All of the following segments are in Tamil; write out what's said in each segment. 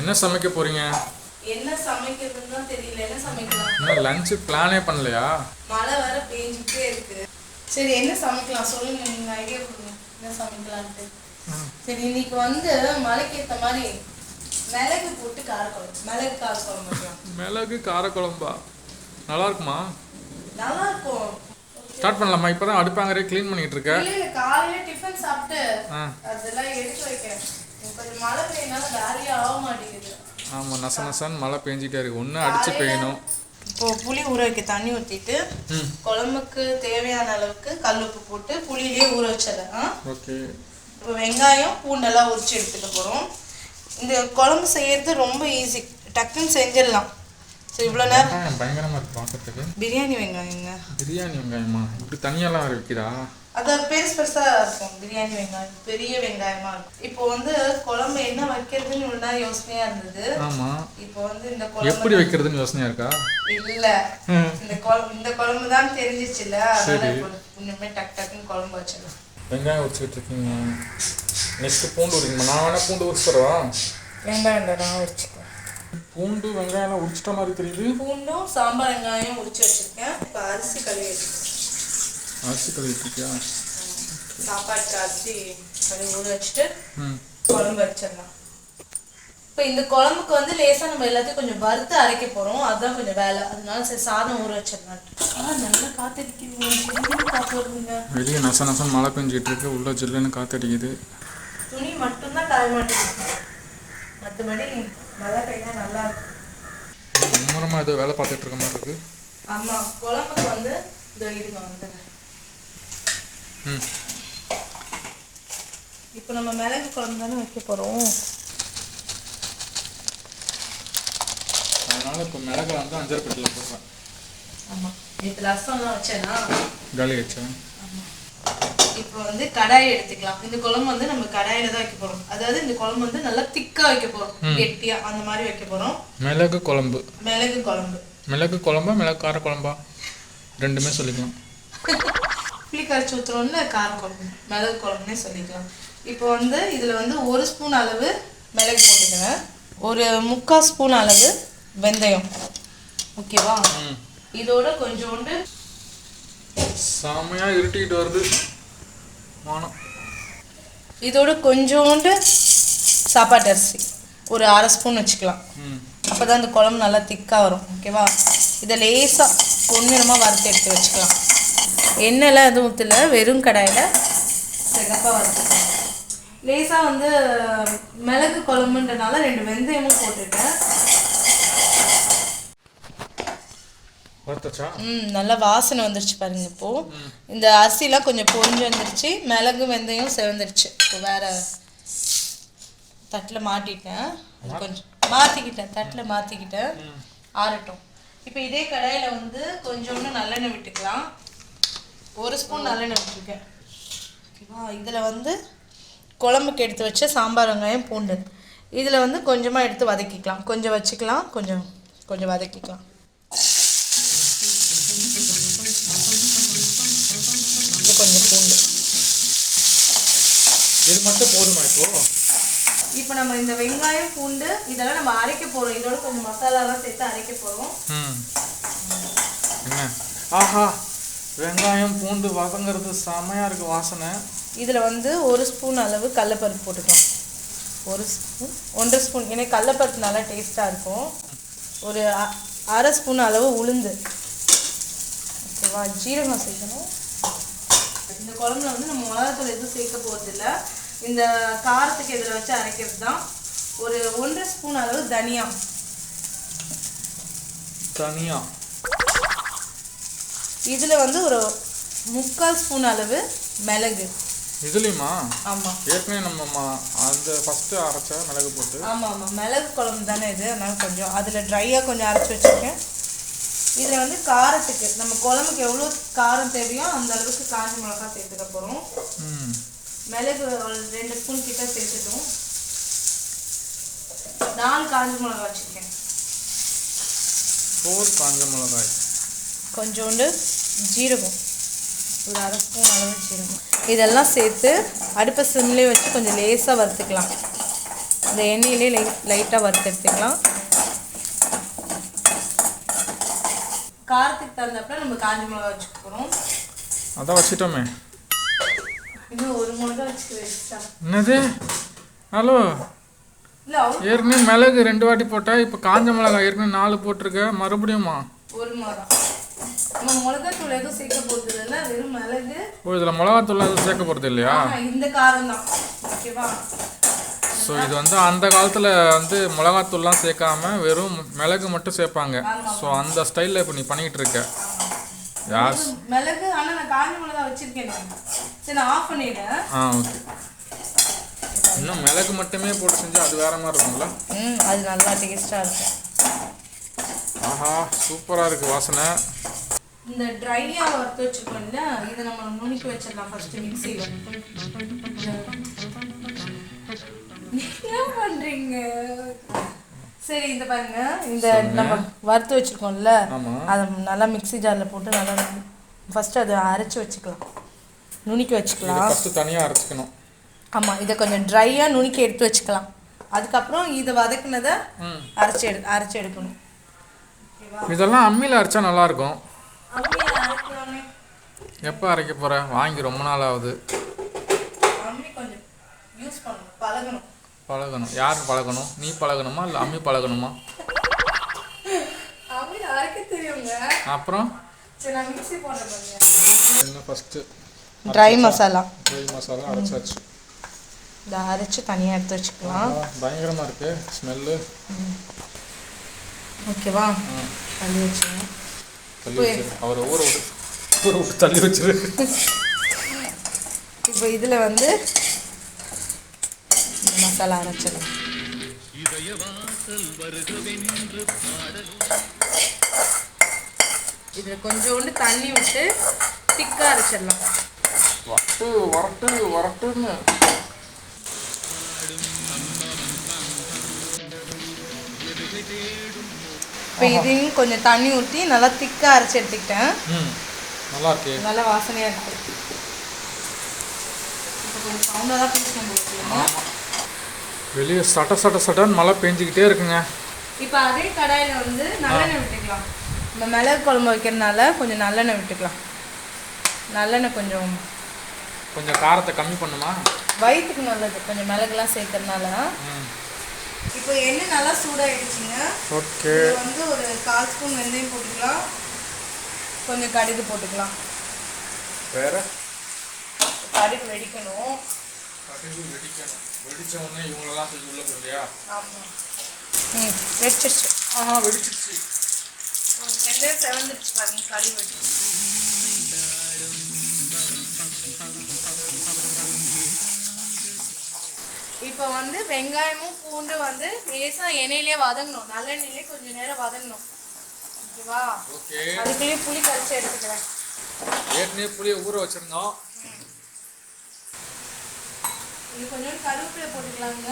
என்ன சமைக்க போறீங்க? என்ன சமைக்கிறதுன்னு தான் தெரியல. என்ன சமைக்கலாம்? இன்னும் லஞ்ச் பிளானே பண்ணலையா? மழை வேற பெஞ்சிட்டே இருக்கு. சரி என்ன சமைக்கலாம் சொல்லுங்க, நீங்க ஐடியா கொடுங்க. என்ன சமைக்கலாம்னு. சரி இன்னைக்கு வந்து மழைக்கு ஏற்ற மாதிரி மிளகு போட்டு காரக்குழம்பு. மிளகு காரக்குழம்பு வைக்கலாம். மிளகு காரக்குழம்பா? நல்லா இருக்குமா? நல்லா இருக்கும். ஸ்டார்ட் பண்ணலாமா? இப்பதான் அடுப்பாங்கறே க்ளீன் பண்ணிட்டு இருக்கேன். இல்ல காலையில டிஃபன் சாப்பிட்டு அதெல்லாம் எடுத்து வைக்கிறேன். கொஞ்சம் மழை பெய்யனால வேலையே ஆக மாட்டேங்குது. ஆமா, நச நசன்னு மழை பெஞ்சிட்டே இருக்கு. ஒன்று அடிச்சு பெய்யணும். இப்போ புளி ஊற வைக்க தண்ணி ஊற்றிட்டு குழம்புக்கு தேவையான அளவுக்கு கல் உப்பு போட்டு புளியிலே ஊற வச்சிடலாம். ஓகே. இப்போ வெங்காயம் பூண்டெல்லாம் உரிச்சு எடுத்துக்க போகிறோம். இந்த குழம்பு செய்யறது ரொம்ப ஈஸி, டக்குன்னு செஞ்சிடலாம். சரி இவ்வளோ நேரம் பயங்கரமாக இருக்கு பார்க்கறதுக்கு. பிரியாணி வெங்காயங்க. பிரியாணி வெங்காயமா? இப்படி தனியெல்லாம் வைக்கிறா? அது பெருசு பெருசாக இருக்கும். பிரியாணி வெங்காயம் பெரிய வெங்காயமா இருக்கும். இப்போ வந்து குழம்பு என்ன வைக்கிறதுன்னு ஒரு நாள் யோசனையா இருந்தது. ஆமா. இப்போ வந்து இந்த குழம்பு எப்படி வைக்கிறதுன்னு யோசனையா இருக்கா? இல்ல, இந்த குழம்பு தான் தெரிஞ்சிச்சுல்ல, அதனால இன்னுமே டக் டக்குன்னு குழம்பு வச்சிடலாம். வெங்காயம் உரிச்சுட்டு இருக்கீங்க. நெக்ஸ்ட் பூண்டு உரிக்கணுமா? நான் வேணா பூண்டு உரிச்சு தரவா? வெங்காயம் நான் உரிச்சுக்குவேன். பூண்டு வெங்காயம் உரிச்சிட்ட மாதிரி தெரியுது. பூண்டும் சாம்பார் வெங்காயம் உரிச்சு வச்சிருக்கேன். இப்போ அரிசி கழுவி அரிசி கழுவிட்டு இருக்கியா? சாப்பாட்டுக்கு அரிசி கழுவி ஊற வச்சுட்டு குழம்பு வச்சிடலாம். இப்போ இந்த குழம்புக்கு வந்து லேசாக நம்ம எல்லாத்தையும் கொஞ்சம் வறுத்து அரைக்க போகிறோம். அதுதான் கொஞ்சம் வேலை. அதனால சரி சாதம் ஊற வச்சிடலாம். நல்லா காத்தடிக்குது, காற்று வருதுங்க. வெளியே நச நசன் மழை பெஞ்சிட்டு இருக்கு, உள்ள ஜில்லுன்னு காத்தடிக்குது. துணி மட்டும்தான் காய மாட்டேங்குது, மற்றபடி மழை பெய்யா நல்லா இருக்கும். மும்முரமாக ஏதோ வேலை பார்த்துட்டு இருக்க மாதிரி இருக்கு. ஆமாம், குழம்புக்கு வந்து இதோ இதுங்க வந்துங்க. இப்போ நம்ம மிளகு குழம்பு தானே வைக்க போகிறோம். அதனால இப்போ மிளகு வந்து அஞ்சரை பெட்டியில் போடுறேன். ஆமாம், இப்போ ரசம்லாம் வச்சேன்னா காலி வச்சேன். ஆமாம். இப்போ வந்து கடாயை எடுத்துக்கலாம். இந்த குழம்பு வந்து நம்ம கடாயில தான் வைக்க போகிறோம். அதாவது இந்த குழம்பு வந்து நல்லா திக்காக வைக்க போகிறோம், கெட்டியாக அந்த மாதிரி வைக்க போகிறோம். மிளகு குழம்பு. மிளகு குழம்பு. மிளகு குழம்பா மிளகு கார குழம்பா? ரெண்டுமே சொல்லிக்கலாம். புளி கரைச்சி ஊற்றுறோம்ல, கார குழம்பு மிளகு குழம்புன்னே சொல்லிக்கலாம். இப்போ வந்து இதில் வந்து 1 ஸ்பூன் அளவு மிளகு போட்டுக்கிறேன். ஒரு 3/4 ஸ்பூன் அளவு வெந்தயம். ஓகேவா? இதோட கொஞ்சோண்டு செமையா இருட்டிட்டு வருது வானம். இதோட கொஞ்சோண்டு சாப்பாட்டு அரிசி ஒரு 1/2 ஸ்பூன் வச்சுக்கலாம். அப்போ தான் இந்த குழம்பு நல்லா திக்காக வரும். ஓகேவா? இதை லேசாக பொன்னிறமாக வறுத்து எடுத்து வச்சுக்கலாம். எண்ணெய்லாம் எதுவும் ஊற்றல, வெறும் கடாயில் சிகப்பாக வறுத்துக்கலாம். லேசாக வந்து மிளகு குழம்புன்றனால 2 வெந்தயமும் போட்டுட்டேன். நல்லா வாசனை வந்துருச்சு பாருங்க. இப்போது இந்த அரிசிலாம் கொஞ்சம் பொரிஞ்சு வந்துருச்சு, மிளகு வெந்தயம் செவந்துருச்சு. இப்போ வேறு தட்டில் மாட்டிட்டேன், கொஞ்சம் தட்டில் மாற்றிக்கிட்டேன், ஆறட்டும். இப்போ இதே கடாயில் வந்து கொஞ்சோண்டு நல்லெண்ணெய் விட்டுக்கலாம். 1 ஸ்பூன் நல்லெண்ணெய் விட்டுருக்கேன். ஓகேவா? இதில் வந்து குழம்புக்கு எடுத்து வச்ச சாம்பார் வெங்காயம் பூண்டு இதில் வந்து கொஞ்சமாக எடுத்து வதக்கிக்கலாம். கொஞ்சம் வச்சுக்கலாம், கொஞ்சம் வதக்கிக்கலாம். கொஞ்சம் பூண்டு இது மட்டும் போதுமா? இப்போ நம்ம இந்த வெங்காயம் பூண்டு இதெல்லாம் நம்ம அரைக்க போகிறோம். இதோட கொஞ்சம் மசாலாலாம் சேர்த்து அரைக்க போகிறோம். என்ன ஆஹா, வெங்காயம் பூண்டு வதங்கிறது செமையாக இருக்குது வாசனை. இதில் வந்து 1 ஸ்பூன் அளவு கடலைப்பருப்பு போட்டுக்கலாம். 1 ஸ்பூன் 1.5 ஸ்பூன், ஏன்னா கடலைப்பருப்பு நல்லா டேஸ்ட்டாக இருக்கும். ஒரு 1/2 ஸ்பூன் அளவு உளுந்து. ஓகேவா? ஜீரகம் சேர்க்கணும். இந்த குழம்புல வந்து நம்ம மிளகாத்தூள் எதுவும் சேர்க்க போகிறதில்ல. இந்த காரத்துக்கு இதில் வச்சு அரைக்கிறது தான். ஒரு 1.5 ஸ்பூன் அளவு தனியா. இதில் வந்து ஒரு 3/4 ஸ்பூன் அளவு மிளகு. இதுலையுமா? ஆமாம், ஏற்கனவே நம்ம அந்த ஃபஸ்ட்டு அரைச்ச மிளகு போட்டு. ஆமாம், மிளகு குழம்பு தானே இது, அதனால் கொஞ்சம் அதில் ட்ரையாக கொஞ்சம் அரைச்சி வச்சுருக்கேன். இதில் வந்து காரத்துக்கு நம்ம குழம்புக்கு எவ்வளோ காரம் தேவையோ அந்த அளவுக்கு காஞ்ச மிளகா சேர்த்துக்க போகிறோம். மிளகு 2 ஸ்பூன் கிட்ட சேர்த்துட்டோம். 4 காஞ்ச மிளகா வச்சுருக்கேன். 4 காஞ்ச மிளகாய். கொஞ்சோண்டு ஜீரகம், ஒரு 1/2 ஸ்பூன் அளவு ஜீரகம். இதெல்லாம் சேர்த்து அடுப்பை சிம்லேயே வச்சு கொஞ்சம் லேசாக வறுத்துக்கலாம். இந்த எண்ணெயிலே லைட்டாக வறுத்து எடுத்துக்கலாம். காரத்துக்கு தகுந்தப்ப நம்ம காஞ்ச மிளகா வச்சுக்க போகிறோம். அதான் வச்சுட்டோமே. இன்னும் ஒரு மிளகா வச்சுக்க. என்னது? ஹலோ, ஏற்கனவே மிளகு 2 வாட்டி போட்டேன். இப்போ காஞ்ச மிளகா ஏற்கனவே 4 போட்டிருக்க. மறுபடியுமா? ஒரு மிளகா. நம்ம மிளகாத்தூள் எதுவும் சேர்க்க போகிறது இல்லை, வெறும் மிளகு. ஓ, இதில் மிளகாத்தூள் எதுவும் சேர்க்க போகிறது இல்லையா? இந்த காரம் தான். ஓகேவா? ஸோ இது வந்து அந்த காலத்தில் வந்து மிளகாத்தூள்லாம் சேர்க்காம வெறும் மிளகு மட்டும் சேர்ப்பாங்க. ஸோ அந்த ஸ்டைலில் இப்போ நீ பண்ணிக்கிட்டு இருக்க. யார் மிளகு? ஆனால் நான் காஞ்ச மிளகா வச்சுருக்கேன். சரி, நான் ஆஃப் பண்ணிடுறேன். ஓகே. இன்னும் மிளகு மட்டுமே போட்டு செஞ்சு அது வேற மாதிரி இருக்கும்ல? அது நல்லா டேஸ்ட்டாக இருக்கும். ஆஹா, சூப்பராக இருக்குது வாசனை. இந்த ட்ரையாக வறுத்து வச்சுருக்கோம்ல, இதை நம்ம நுணுக்கி வச்சிடலாம் ஃபஸ்ட்டு மிக்சியில். என்ன பண்ணுறீங்க? சரி, இந்த பாருங்க, இந்த நம்ம வறுத்து வச்சுருக்கோம்ல, அதை நல்லா மிக்சி ஜாரில் போட்டு நல்லா ஃபஸ்ட்டு அதை அரைச்சி வச்சுக்கலாம், நுணுக்கி வச்சுக்கலாம். ஃபஸ்ட்டு தனியாக அரைச்சிக்கணும். ஆமாம், இதை கொஞ்சம் ட்ரையாக நுணுக்கி எடுத்து வச்சுக்கலாம். அதுக்கப்புறம் இதை வதக்குனதை அரைச்சி எடுக்கணும். இதெல்லாம் அம்மியில் அரைச்சா நல்லாயிருக்கும். எப்போ அரைக்க போகிற? வாங்கி ரொம்ப நாள் ஆகுது. அம்மி கொஞ்சம் யூஸ் பண்ணணும், பழகணும். யாருக்கு பழகணும்? நீ பழகணுமா இல்லை அம்மி பழகணுமா? அம்மி அரைக்க தெரியுங்க. அப்புறம் சரி, நான் மிக்ஸி போடுறேன். இன்னும் ஃபஸ்ட்டு ட்ரை மசாலா அரைச்சாச்சு. இதை அரைச்சி தனியாக எடுத்து வச்சுக்கலாம். பயங்கரமாக இருக்கு ஸ்மெல்லு. ஓகேவா? தள்ளி வச்சுருங்க. அவர் ஊற விட்டு தள்ளி வச்சிரு. இப்போ இதில் வந்து மசாலா அரைச்சிடலாம். இதில் கொஞ்சோண்டு தண்ணி விட்டு திக்காக அரைச்சிடலாம். வரட்டுன்னு இப்போ இதையும் கொஞ்சம் தண்ணி ஊற்றி நல்லா திக்காக அரைச்சி எடுத்துக்கிட்டேன். நல்லா இருக்கு, நல்லா வாசனையாக இருக்குது. இப்போ கொஞ்சம் சவுண்டாக தான் பேசணும். வெளியே சட்டன்னு மழை பெஞ்சிக்கிட்டே இருக்குங்க. இப்போ அதே கடாயில் வந்து நல்லெண்ணெய் விட்டுக்கலாம். நம்ம மிளகு குழம்பு வைக்கிறதுனால கொஞ்சம் நல்லெண்ணெய் விட்டுக்கலாம். நல்லெண்ணெய் கொஞ்சம் காரத்தை கம்மி பண்ணுமா? வயிற்றுக்கு நல்லது கொஞ்சம் மிளகுலாம் சேர்க்கறதுனால. இப்போ எண்ணெய் நல்லா சூடாகிடுச்சிங்க. ஓகே. வந்து ஒரு 1/4 ஸ்பூன் வெந்தயம் போட்டுக்கலாம். கொஞ்சம் கடுகு போட்டுக்கலாம். வேறு கடுகு வெடிக்கணும். வெடிச்ச உடனே இவங்களெல்லாம் செஞ்சு உள்ள போடுறியா? ஆமாம். வெடிச்சிருச்சு. வெடிச்சிருச்சு. வெந்தயம் செவந்துருச்சு பாருங்க, கடுகு வெடிச்சு. இப்போ வந்து வெங்காயமும் பூண்டு வந்து லேசாக எண்ணெயிலே வதங்கணும். நல்லெண்ணெயிலே கொஞ்சம் நேரம் வதங்கணும். ஓகேவா? ஓகே. அதுக்குள்ளேயே புளி கரைச்சி எடுத்துக்கிறேன். ஏற்கனவே புளியை ஊற வச்சிருந்தோம். இது கொஞ்சம் கருவேப்பிலை போட்டுக்கலாங்க.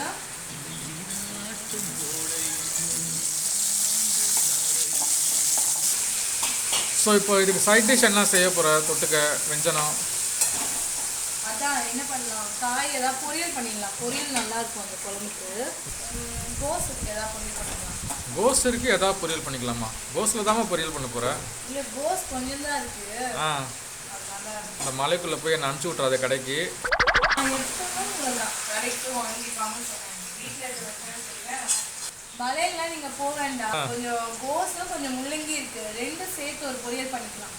ஸோ இப்போ இதுக்கு சைட் டிஷ் என்ன செய்ய போகிற? தொட்டுக்க வெஞ்சனம் அதான் என்ன பண்ணலாம், காய் ஏதாவது பொரியல் பண்ணிடலாம். பொரியல் நல்லா இருக்கும் அந்த குழம்புக்கு. கோஸ் இருக்கு, ஏதாவது பொரியல் பண்ணிக்கலாம். கோஸ் இருக்கு, ஏதாவது பொரியல் பண்ணிக்கலாமா? கோஸில் தாம்மா பொரியல் பண்ண போகிற? இல்லை, கோஸ் கொஞ்சம் தான் இருக்கு. இந்த மலைக்குள்ளே போய் என்ன அனுப்பிச்சி விட்றாத கடைக்கு. கடைக்கு வாங்கிப்பாங்கன்னு சொன்னாங்க. வீட்டில் இருக்கிற மலையெல்லாம் நீங்கள் போக வேண்டாம். கொஞ்சம் கோஸும் கொஞ்சம் முள்ளங்கி இருக்குது, ரெண்டும் சேர்த்து ஒரு பொரியல் பண்ணிக்கலாம்.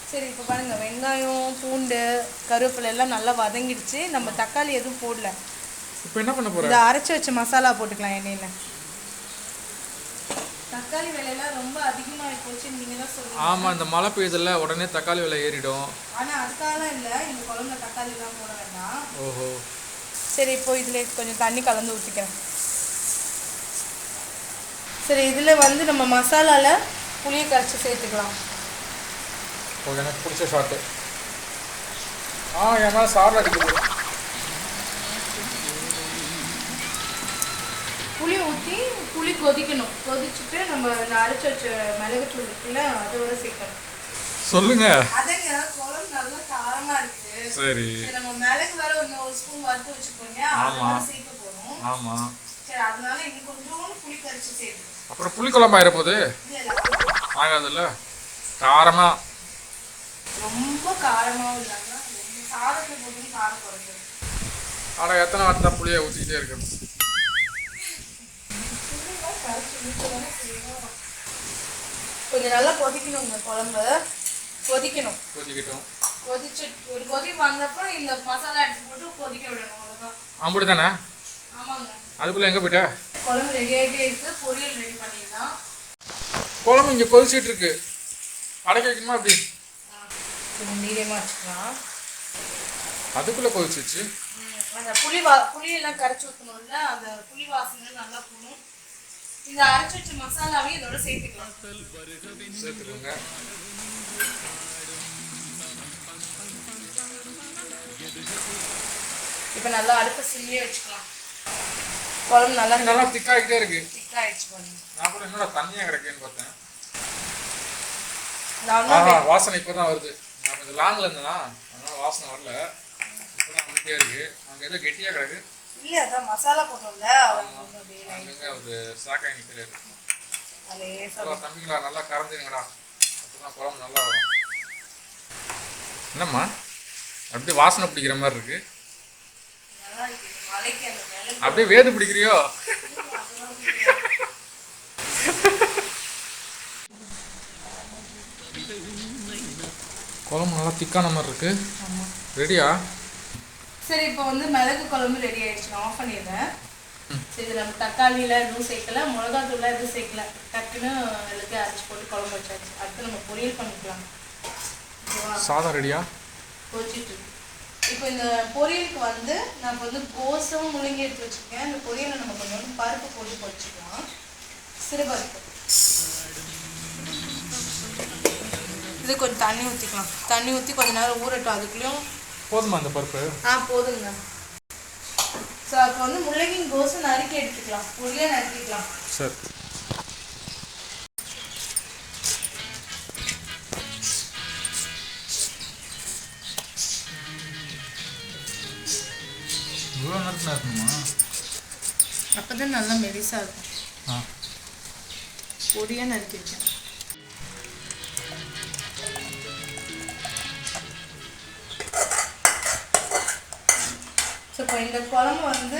சரி, இப்போ பாருங்கள், வெங்காயம் பூண்டு கருவேப்பிலை எல்லாம் நல்லா வதங்கிடுச்சு. நம்ம தக்காளி எதுவும் போடல. இப்போ என்ன பண்ண போகிறோம்? இதை அரைச்சி வச்ச மசாலா போட்டுக்கலாம் எண்ணெயில். தக்காளி விலையெல்லாம் ரொம்ப அதிகமாக போச்சுன்னு நீங்கள் தான் சொல்லுங்கள். ஆமாம், இந்த மழை பெய்யுதில்ல, உடனே தக்காளி விலை ஏறிடும். ஆனால் அதுக்காக இல்லை, இந்த குழம்புல தக்காளிலாம் போட வேண்டாம். ஓஹோ. சரி, இப்போ இதில் கொஞ்சம் தண்ணி கலந்து ஊற்றிக்கிறேன். சரி, இதில் வந்து நம்ம மசாலாவில் புளியை கரைச்சி சேர்த்துக்கலாம். ஓகே, எனக்கு பிடிச்ச ஷார்ட்டு. என் மேலே சாரில் அடிக்குது. புளி ஊற்றி புளி கொதிக்கணும். கொதிச்சுட்டு நம்ம இந்த அரைச்சி வச்ச மிளகுத்தூள் இருக்குல்ல, அதோட சேர்க்கணும். சொல்லுங்க. அதங்க, குழம்பு நல்லா காரமாக இருக்குது. சரி, நம்ம மிளகு வேற ஒரு ஸ்பூன் வறுத்து வச்சுக்கோங்க. ஆமாம் சேர்க்க போகிறோம். ஆமாம். சரி அதனால இன்னும் கொஞ்சம் புளி கரைச்சி சேர்த்து. அப்புறம் புளி குழம்பு ஆயிரப்போகுது. ஆகாதுல்ல. காரமா ரொம்ப காரமாகவும் இல்லாமல் சாதத்தில் போட்டு காரம் குறைஞ்சிடும். ஆனால் எத்தனை வாட்டி தான் புளியை ஊற்றிக்கிட்டே இருக்கணும். கொஞ்சம் நல்லா கொதிக்கணுங்க குழம்பு. கொதிக்கட்டும். கொதிச்சு ஒரு கொதி வந்தப்போ இந்த மசாலா எடுத்து போட்டு கொதிக்க விடணும். அவ்வளோதான். அப்படி தானே? ஆமாங்க. அதுக்குள்ளே எங்கே போயிட்டா? குழம்பு ரெடி ஆகிட்டே இருக்கு. பொரியல் ரெடி பண்ணிடலாம். குழம்பு இங்கே கொதிச்சிட்டு இருக்கு. அடக்க வைக்கணுமா அப்படி? கொஞ்சம் மீடியமாக வச்சுக்கலாம். அதுக்குள்ளே கொதிச்சிச்சு. அந்த புளியெல்லாம் கரைச்சி ஊற்றணும்ல, அந்த புளி வாசனை நல்லா போகணும். இந்த அரைச்சி வச்ச மசாலாவையும் இதோட சேர்த்துக்கலாம். சேர்த்துக்கோங்க. இப்போ நல்லா அடுப்பை சிம்மிலே வச்சுக்கலாம். குழம்பு நல்லா திக்காகிட்டே இருக்கு. திக்காயிடுச்சு பாருங்க. நான் கூட என்னோட தண்ணியாக கிடைக்குன்னு பார்த்தேன். வாசனை இப்போ தான் வருது. நான் கொஞ்சம் லாங்கில் இருந்தேன்னா அதனால வாசனை வரல. இப்போ தான் வந்துட்டே இருக்கு. அங்கே ஏதோ கெட்டியாக கிடக்கு. இல்லை அதான் மசாலா போட்டோம்ல, அங்கங்கே ஒரு சாக்காய் நிற்கிறது. அதே தம்பிங்களா நல்லா கறந்துருங்கடா. அப்போ தான் குழம்பு நல்லா வரும். என்னம்மா அப்படியே வாசனை பிடிக்கிற மாதிரி இருக்கு? அப்படியே வேது பிடிக்கிறியோ? குழம்பு நல்லா திக்கான மாதிரி இருக்கு. ரெடியா? சரி, இப்போ வந்து மிளகு குழம்பு ரெடி ஆயிடுச்சு. நான் ஆஃப் பண்ணிடுறேன். சரி, நம்ம தக்காளியில் எதுவும் சேர்க்கல, மிளகாத்தூள்லாம் எதுவும் சேர்க்கல. டக்குன்னு எல்லாத்தையும் அரைச்சி போட்டு குழம்பு வச்சாச்சு. அடுத்து நம்ம பொரியல் பண்ணிக்கலாம். சாதம் ரெடியா? பொரிச்சிட்டு இப்போ இந்த பொரியலுக்கு வந்து நான் வந்து கோசம் முள்ளங்கி எடுத்து வச்சுருக்கேன். இந்த பொரியலை நம்ம கொஞ்சம் பருப்பு போட்டு பொரிச்சிக்கலாம். சிறுபருப்பு. இது கொஞ்சம் தண்ணி ஊற்றிக்கலாம். தண்ணி ஊற்றி கொஞ்சம் நேரம் ஊறட்டும். அதுக்குள்ளேயும் போதுமா அந்த பருப்பு? போதுங்க. ஸோ அப்போ வந்து முள்ளங்கி கோசம் நறுக்கி எடுத்துக்கலாம். பொடியாக நறுக்கிக்கலாம். சரி. இவ்வளோ நறுக்கு நறுக்கணுமா? அப்போ தான் நல்லா மெலிசாக இருக்கும். பொடியாக நறுக்கி வச்சேன். ஸோ இப்போ இந்த குழம்பு வந்து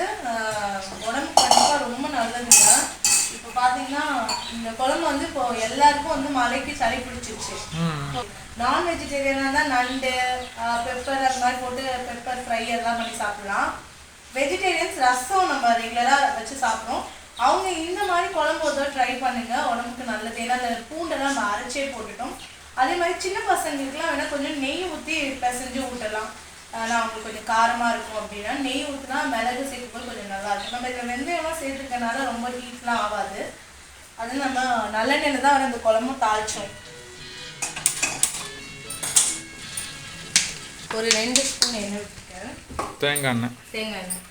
உடம்புக்கு கண்டிப்பாக ரொம்ப நல்லதுங்க. இப்போ பார்த்தீங்கன்னா இந்த குழம்பு வந்து இப்போ எல்லாருக்கும் வந்து மலைக்கு சளி பிடிச்சிருச்சு. நான் வெஜிடேரியனாக தான் நண்டு, பெப்பர் அந்த மாதிரி போட்டு பெப்பர் ஃப்ரை அதெல்லாம் பண்ணி சாப்பிடலாம். வெஜிடேரியன்ஸ் ரசம் நம்ம ரெகுலராக வச்சு சாப்பிட்றோம். அவங்க இந்த மாதிரி குழம்பு ஒரு ட்ரை பண்ணுங்க, உடம்புக்கு நல்லது. ஏன்னா அந்த பூண்டெல்லாம் நம்ம அரைச்சே போட்டுட்டோம். அதே மாதிரி சின்ன பசங்களுக்குலாம் வேணால் கொஞ்சம் நெய் ஊற்றி பிசைஞ்சு ஊட்டலாம். ஆனால் அவங்களுக்கு கொஞ்சம் காரமாக இருக்கும் அப்படின்னா நெய் ஊற்றினா மிளகு சேர்க்கும்போது கொஞ்சம் நல்லாயிருக்கும். நம்ம இதில் வெந்தயம்லாம் சேர்த்துக்கனால ரொம்ப ஹீட்லாம் ஆகாது. அது நம்ம நல்லெண்ணெயில் தான் இந்த குழம்பும் தாளிச்சோம். ஒரு 2 ஸ்பூன் எண்ணெய் விட்டுருக்கேன். தேங்காய் எண்ணெய்.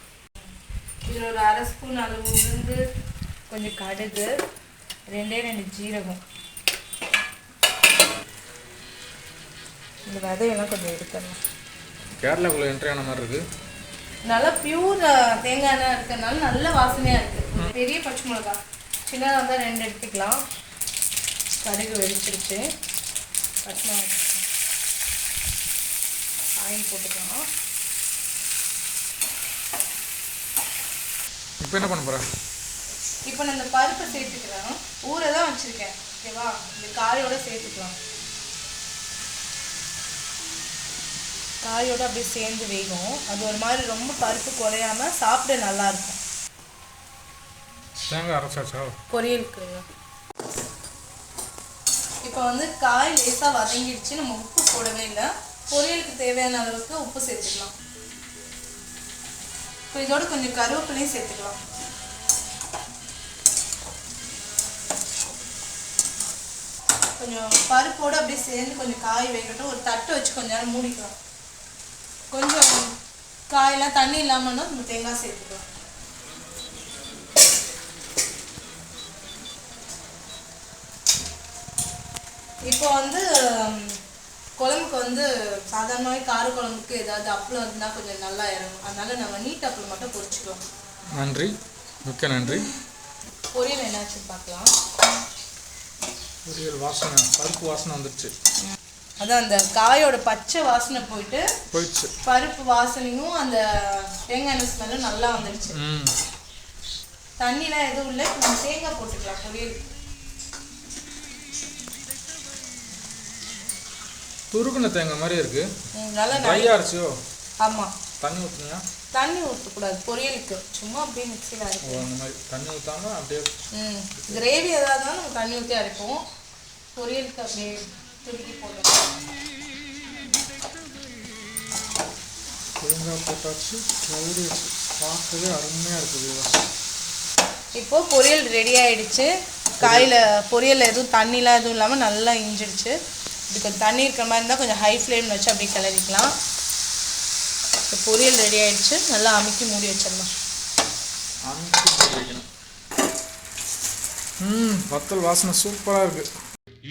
இதில் ஒரு 1/2 ஸ்பூன் அளவு உளுந்து, கொஞ்சம் கடுகு, 2 ஜீரகம். இந்த விதையெல்லாம் கொஞ்சம் எடுத்துடலாம். கேரளாக்குள்ள என்ட்ரி ஆன மாதிரி இருக்கு. நல்லா பியூர் தேங்காய் எண்ணெய் இருக்கிறதுனால நல்ல வாசனையாக இருக்குது. பெரிய பச்சை மிளகா சின்னதாக இருந்தால் 2 எடுத்துக்கலாம். கடுகு வெடிச்சிருச்சு. பச்சை மிளகா ஆயில் போட்டுக்கலாம். இப்போ என்ன பண்ண போகிறேன்? இப்போ நான் இந்த பருப்பை சேர்த்துக்கிறேன். ஊற தான் வச்சுருக்கேன். ஓகேவா? இந்த காயோட சேர்த்துக்கலாம். காயோட அப்படியே சேர்ந்து வேகும். அது ஒரு மாதிரி ரொம்ப பருப்பு குறையாம சாப்பிட நல்லா இருக்கும். தேங்காய் அரைச்சாச்சா? பொரியலுக்கு இப்போ வந்து காய் லேசாக வதங்கிடுச்சு. நம்ம உப்பு போடவே இல்லை. பொரியலுக்கு தேவையான அளவுக்கு உப்பு சேர்த்துக்கலாம். இப்போ இதோட கொஞ்சம் கருவேப்பிலையும் சேர்த்துக்கலாம். கொஞ்சம் பருப்போடு அப்படியே சேர்ந்து கொஞ்சம் காய் வேகட்டும். ஒரு தட்டை வச்சு கொஞ்ச நேரம் மூடிக்கலாம். கொஞ்சம் காயெல்லாம் தண்ணி இல்லாமல்னா நம்ம தேங்காய் சேர்த்துக்கலாம். இப்போ வந்து குழம்புக்கு வந்து சாதாரணமாகவே கார குழம்புக்கு ஏதாவது அப்பளம் இருந்தால் கொஞ்சம் நல்லா இறங்கும். அதனால நம்ம நீட் அப்பளம் மட்டும் பொரிச்சுக்கலாம். நன்றி. மிக்க நன்றி. பொரியல் என்னாச்சுன்னு பார்க்கலாம். பொரியல் வாசனை, பருப்பு வாசனை வந்துடுச்சு. அதான் அந்த காயோட பச்சை வாசனை போயிடுச்சு, பருப்பு வாசனையும் அந்த தேங்காய் எண்ணெய் ஸ்மெல்லும் நல்லா வந்துடுச்சு. தண்ணிலாம் எதுவும் இல்லை, நம்ம தேங்காய் போட்டுக்கலாம் பொரியல். துருக்குன தேங்காய் மாதிரி இருக்கு, நல்லா ட்ரையா இருச்சோ. ஆமா, தண்ணி ஊத்துனியா? தண்ணி ஊற்றக்கூடாது பொரியலுக்கு, சும்மா அப்படியே மிக்சியில் அரைப்போம். அந்த மாதிரி தண்ணி ஊற்றாம அப்படியே. கிரேவி ஏதாவது நம்ம தண்ணி ஊற்றி அரைப்போம், பொரியலுக்கு அப்படியே துருக்கி போடுவோம். தேங்காய் போட்டாச்சு, பார்க்கவே அருமையாக இருக்குது. இப்போ பொரியல் ரெடி ஆயிடுச்சு. காயில் பொரியல் எதுவும் தண்ணிலாம் எதுவும் இல்லாமல் நல்லா இஞ்சிடுச்சு. இப்படி கொஞ்சம் தண்ணி இருக்கிற மாதிரி இருந்தால் கொஞ்சம் ஹை ஃப்ளேமில் வச்சு அப்படியே கிளறிக்கலாம். இப்போ பொரியல் ரெடி ஆயிடுச்சு, நல்லா அமுக்கி மூடி வச்சிடலாம். வத்தல் வாசனை சூப்பராக இருக்கு.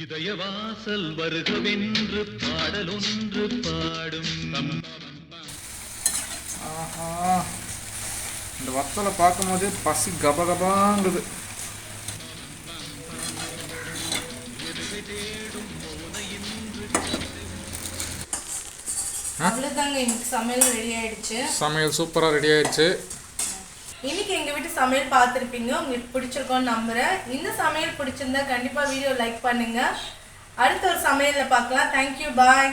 இதய வாசல் வருகவென்று பாடல் ஒன்று பாடும். ஆஹா, இந்த வத்தலை பார்க்கும் போதே பசி கபகபாங்குது. அவ்வளோதாங்க, இன்னைக்கு சமையல் ரெடி ஆயிடுச்சு. சமையல் சூப்பராக ரெடி ஆயிடுச்சு. இன்னைக்கு எங்கள் வீட்டு சமையல் பார்த்துருப்பீங்க, உங்களுக்கு பிடிச்சிருக்கோன்னு நம்புகிறேன். இந்த சமையல் பிடிச்சிருந்தா கண்டிப்பாக வீடியோ லைக் பண்ணுங்கள். அடுத்த ஒரு சமையலில் பார்க்கலாம். தேங்க்யூ, பாய்.